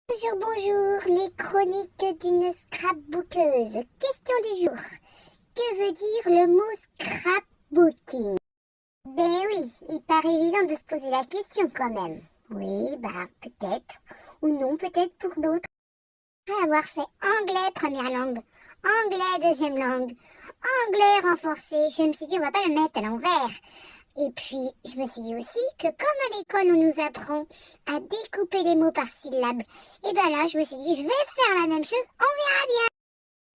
Bonjour, bonjour, les chroniques d'une scrapbookeuse. Question du jour. Que veut dire le mot scrapbooking? Ben oui, il paraît évident de se poser la question quand même. Oui, peut-être, ou non, peut-être pour d'autres. Après avoir fait anglais première langue, anglais deuxième langue, anglais renforcé, je me suis dit on va pas le mettre à l'envers. Et puis, je me suis dit aussi que comme à l'école, on nous apprend à découper les mots par syllabes, et ben là, je me suis dit, je vais faire la même chose, on verra bien.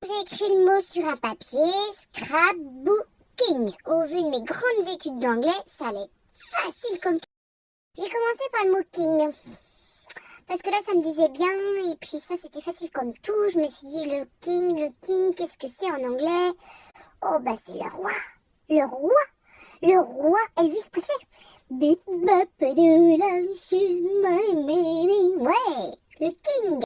J'ai écrit le mot sur un papier, scrapbooking. Au vu de mes grandes études d'anglais, ça allait être facile comme tout. J'ai commencé par le mot king, parce que là, ça me disait bien, et puis ça, c'était facile comme tout. Je me suis dit, le king, qu'est-ce que c'est en anglais? Oh, c'est le roi. Le roi. Le roi Elvis Presley. Bip bop doodle, she's my baby. Ouais, le king.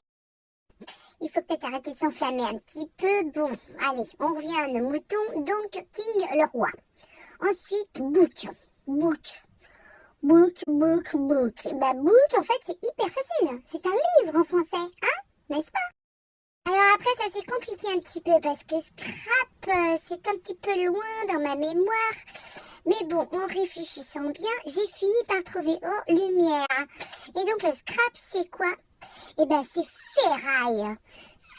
Il faut peut-être arrêter de s'enflammer un petit peu. Bon, allez, on revient à nos moutons. Donc, king, le roi. Ensuite, book. Book. Book. Book, en fait, c'est hyper facile. C'est un livre en français, hein? N'est-ce pas? Alors après, ça c'est compliqué un petit peu parce que scrap, c'est un petit peu loin dans ma mémoire. Mais bon, en réfléchissant bien, j'ai fini par trouver lumière. Et donc le scrap, c'est quoi? Eh ben, c'est ferraille.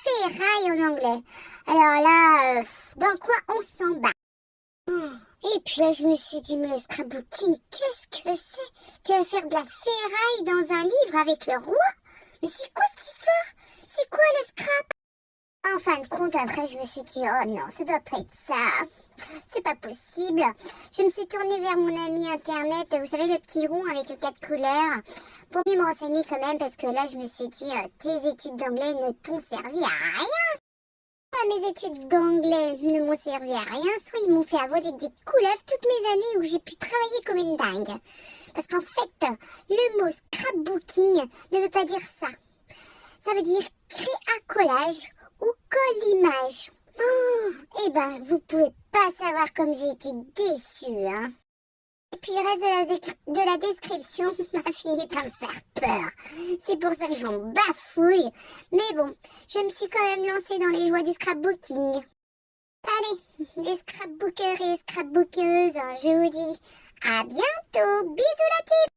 Ferraille en anglais. Alors là, dans quoi on s'en bat? Et puis là, je me suis dit, mais le scrapbooking, qu'est-ce que c'est? Tu vas faire de la ferraille dans un livre avec le roi? Mais c'est quoi cette histoire? C'est quoi le scrap? En fin de compte, après, je me suis dit, oh non, ça doit pas être ça. C'est pas possible. Je me suis tournée vers mon ami internet, vous savez, le petit rond avec les 4 couleurs, pour mieux me renseigner quand même, parce que là, je me suis dit, tes études d'anglais ne t'ont servi à rien. Mes études d'anglais ne m'ont servi à rien, soit ils m'ont fait avoler des couleuvres toutes mes années où j'ai pu travailler comme une dingue. Parce qu'en fait, le mot scrapbooking ne veut pas dire ça. Ça veut dire créacolage ou collimage. Oh, vous pouvez pas savoir comme j'ai été déçue, hein. Et puis le reste de la description m'a fini par me faire peur. C'est pour ça que j'en bafouille. Mais bon, je me suis quand même lancée dans les joies du scrapbooking. Allez, les scrapbookers et les scrapbookeuses, je vous dis à bientôt. Bisous la team!